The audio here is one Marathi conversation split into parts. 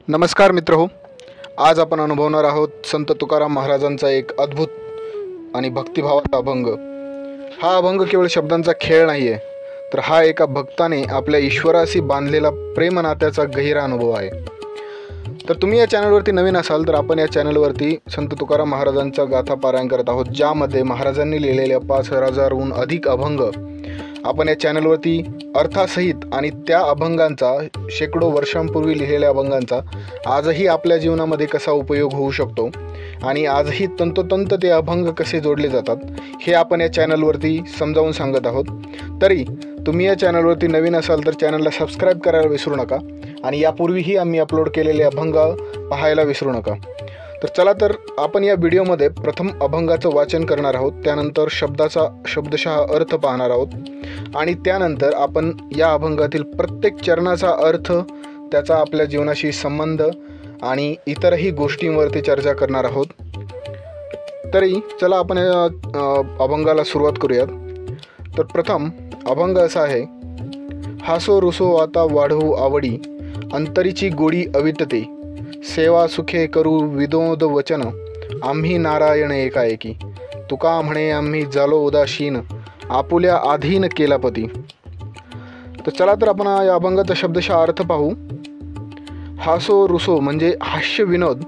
नमस्कार मित्रहो, आज आपण अनुभवणार आहोत संत तुकाराम महाराजांचा एक अद्भुत आणि भक्तिभावाचा अभंग। हा अभंग केवळ शब्दांचा खेळ नाही आहे, तर हा एका भक्ताने आपल्या ईश्वराशी बांधलेला प्रेम नात्याचा गहिरा अनुभव आहे। तर तुम्ही या चॅनलवरती नवीन असाल तर आपण या चॅनलवरती संत तुकाराम महाराजांचा गाथा पारायण करत आहोत, ज्यामध्ये महाराजांनी लिहिलेल्या 5000हून अधिक अभंग आपण या चॅनलवरती अर्थासहित आणि त्या अभंगांचा शेकडो वर्षांपूर्वी लिहिलेल्या अभंगांचा आजही आपल्या जीवनामध्ये कसा उपयोग होऊ शकतो आणि आजही तंतोतंत ते अभंग कसे जोडले जातात हे आपण या चॅनलवरती समजावून सांगत आहोत। तरी तुम्ही या चॅनलवरती नवीन असाल तर चॅनलला सबस्क्राईब करायला विसरू नका आणि यापूर्वीही आम्ही अपलोड केलेले अभंग पाहायला विसरू नका। तर चला तर आपण या व्हिडिओमध्ये प्रथम अभंगाचं वाचन करणार आहोत, त्यानंतर शब्दशः अर्थ पाहणार आहोत आणि त्यानंतर आपण या अभंगातील प्रत्येक चरणाचा अर्थ, त्याचा आपल्या जीवनाशी संबंध आणि इतरही गोष्टींवरती चर्चा करणार आहोत। तरी चला आपण अभंगाला सुरुवात करूयात। तर प्रथम अभंग असा आहे। हासो रुसो आता वाढवू आवडी, अंतरीची गोडी अवितते, सेवा सुखे करू विनोद वचन, आम्ही नारायण एकाएकी, तुका म्हणे आम्ही झालो उदासीन, आपुल्या अधीन केला पती। तर चला तर आपण या अभंगाचा शब्दशः अर्थ पाहू। हासो रुसो म्हणजे हास्य विनोद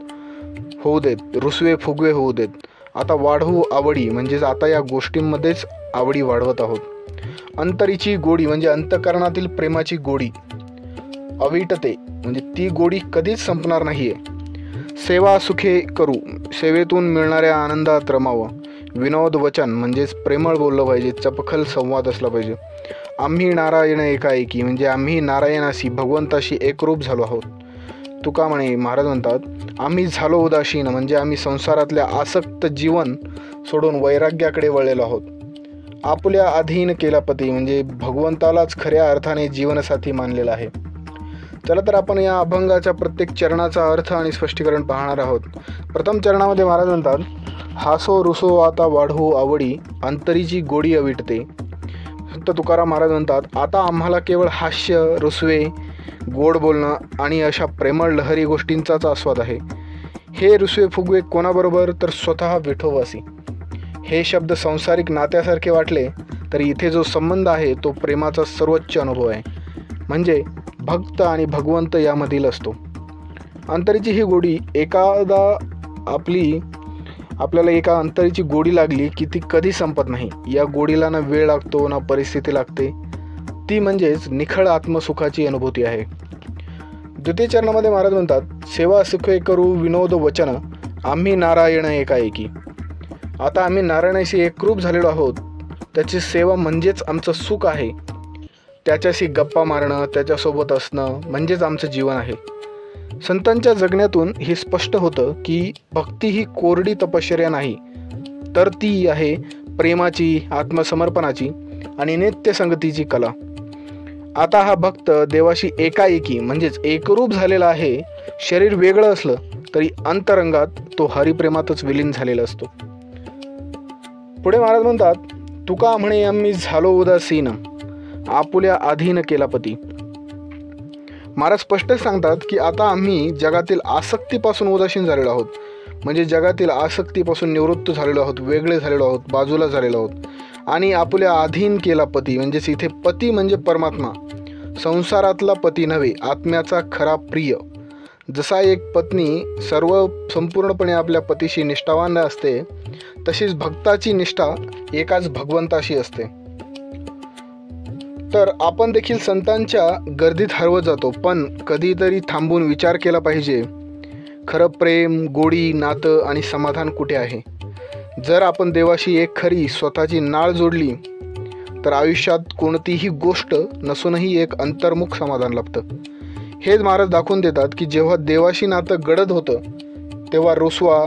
होऊ देत, रुसवे फुगवे होऊ देत। आता वाढवू आवडी म्हणजे आता या गोष्टींमध्येच आवडी वाढवत आहोत। अंतरीची गोडी म्हणजे अंतःकरणातील प्रेमाची गोडी, अविटते म्हणजे ती गोडी कधीच संपणार नाहीये। सेवा सुखे करू, सेवेतून मिळणाऱ्या आनंदात रमावं। विनोद वचन म्हणजेच प्रेमळ बोललं पाहिजे, चपखल संवाद असला पाहिजे। आम्ही नारायण एकाएकी म्हणजे आम्ही नारायणाशी, भगवंताशी एकरूप झालो आहोत। तुका म्हणे, महाराज म्हणतात, आम्ही झालो उदासीन म्हणजे आम्ही संसारातल्या आसक्त जीवन सोडून वैराग्याकडे वळलेलो आहोत। आपुल्या अधीन केला पती म्हणजे भगवंतालाच खऱ्या अर्थाने जीवनसाथी मानलेला आहे। चला तर आपण या अभंगाच्या प्रत्येक चरणाचा अर्थ आणि स्पष्टीकरण पाहणार आहोत। प्रथम चरणामध्ये महाराज म्हणतात, हासो रुसो आता वाढवू आवडी, अंतरीची गोडी अविटते। संत तुकाराम महाराज म्हणतात, आता आम्हाला केवळ हास्य, रुसवे, गोड बोलणं आणि अशा प्रेमळ लहरी गोष्टींचाच आस्वाद आहे। हे रुसवे फुगवे कोणाबरोबर तर स्वतः विठोबाशी। हे शब्द सांसारिक नात्यासारखे वाटले तरी इथे जो संबंध आहे तो प्रेमाचा सर्वोच्च अनुभव आहे, म्हणजे भक्त आणि भगवंत यामधील असतो। अंतरीची ही गोडी आपल्याला एका अंतरीची गोडी लागली की ती कधी संपत नाही। या गोडीला ना वेळ लागतो ना परिस्थिती लागते, ती म्हणजेच निखळ आत्मसुखाची अनुभूती आहे। द्वितीय चरणामध्ये महाराज म्हणतात, सेवा सुखे करू विनोद वचन, आम्ही नारायण एकाएकी। आता आम्ही नारायणाशी एकरूप झालेलो आहोत, त्याची सेवा म्हणजेच आमचं सुख आहे। त्याच्याशी गप्पा मारणं, त्याच्यासोबत असणं म्हणजेच आमचं जीवन आहे। संतांच्या जगण्यातून हे स्पष्ट होतं की भक्ती ही कोरडी तपश्चर्या नाही, तर ती आहे प्रेमाची, आत्मसमर्पणाची आणि नित्य संगतीची कला। आता हा भक्त देवाशी एकाएकी म्हणजेच एकरूप झालेला आहे। शरीर वेगळं असलं तरी अंतरंगात तो हरिप्रेमातच विलीन झालेला असतो। पुढे महाराज म्हणतात, तुका म्हणे आम्ही झालो उदासीन, आपुल्या अधीन केला पती। महाराज स्पष्ट सांगतात की आता आम्ही जगातील आसक्तीपासून उदासीन झालेलो आहोत, म्हणजे जगातील आसक्तीपासून निवृत्त झालेलो आहोत, वेगळे झालेलो आहोत, बाजूला झालेलो आहोत। आणि आपुल्या अधीन केला पती म्हणजेच इथे पती म्हणजे परमात्मा, संसारातला पती नव्हे, आत्म्याचा खरा प्रिय। जसा एक पत्नी संपूर्णपणे आपल्या पतीशी निष्ठावान असते, तशीच भक्ताची निष्ठा एकाच भगवंताशी असते। तर आपण देखील संतांच्या गर्दीत हरवत जातो, पण कधीतरी थांबून विचार केला पाहिजे, खरं प्रेम, गोडी, नातं आणि समाधान कुठे आहे। जर आपण देवाशी एक खरी स्वतःची नाळ जोडली तर आयुष्यात कोणतीही गोष्ट नसूनही एक अंतर्मुख समाधान लाभतं। हेच महाराज दाखवून देतात की जेव्हा देवाशी नातं गडद होतं तेव्हा रुसवा,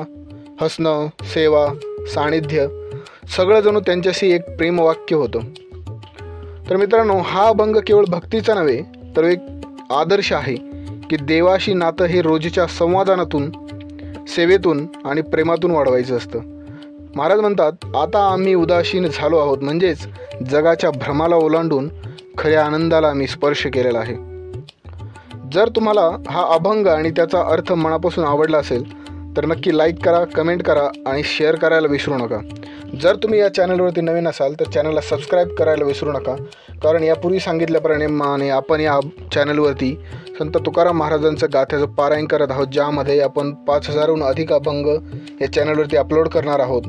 हसणं, सेवा, सानिध्य सगळं जणू त्यांच्याशी एक प्रेमवाक्य होतं। तर मित्रांनो, हा अभंग केवळ भक्तीचा नव्हे तर एक आदर्श आहे की देवाशी नातं हे रोजच्या संवादातून, सेवेतून आणि प्रेमातून वाढवायचं असतं। महाराज म्हणतात, आता आम्ही उदासीन झालो आहोत म्हणजेच जगाच्या भ्रमाला ओलांडून खऱ्या आनंदाला आम्ही स्पर्श केलेला आहे। जर तुम्हाला हा अभंग आणि त्याचा अर्थ मनापासून आवडला असेल तर नक्की लाईक करा, कमेंट करा आणि शेअर करायला विसरू नका. जर तुम्ही या चॅनलवरती नवीन असाल तर चॅनलला सबस्क्राईब करायला विसरू नका, कारण यापूर्वी सांगितल्याप्रमाणे आपण या चॅनलवरती संत तुकाराम महाराजांचं गाथ्याचं पारायण करत आहोत, ज्यामध्ये आपण 5000हून अधिक अभंग या चॅनलवरती अपलोड करणार आहोत.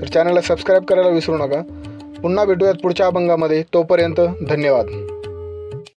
तर चॅनलला सबस्क्राईब करायला विसरू नका. पुन्हा भेटूयात पुढच्या अभंगामध्ये. तोपर्यंत धन्यवाद.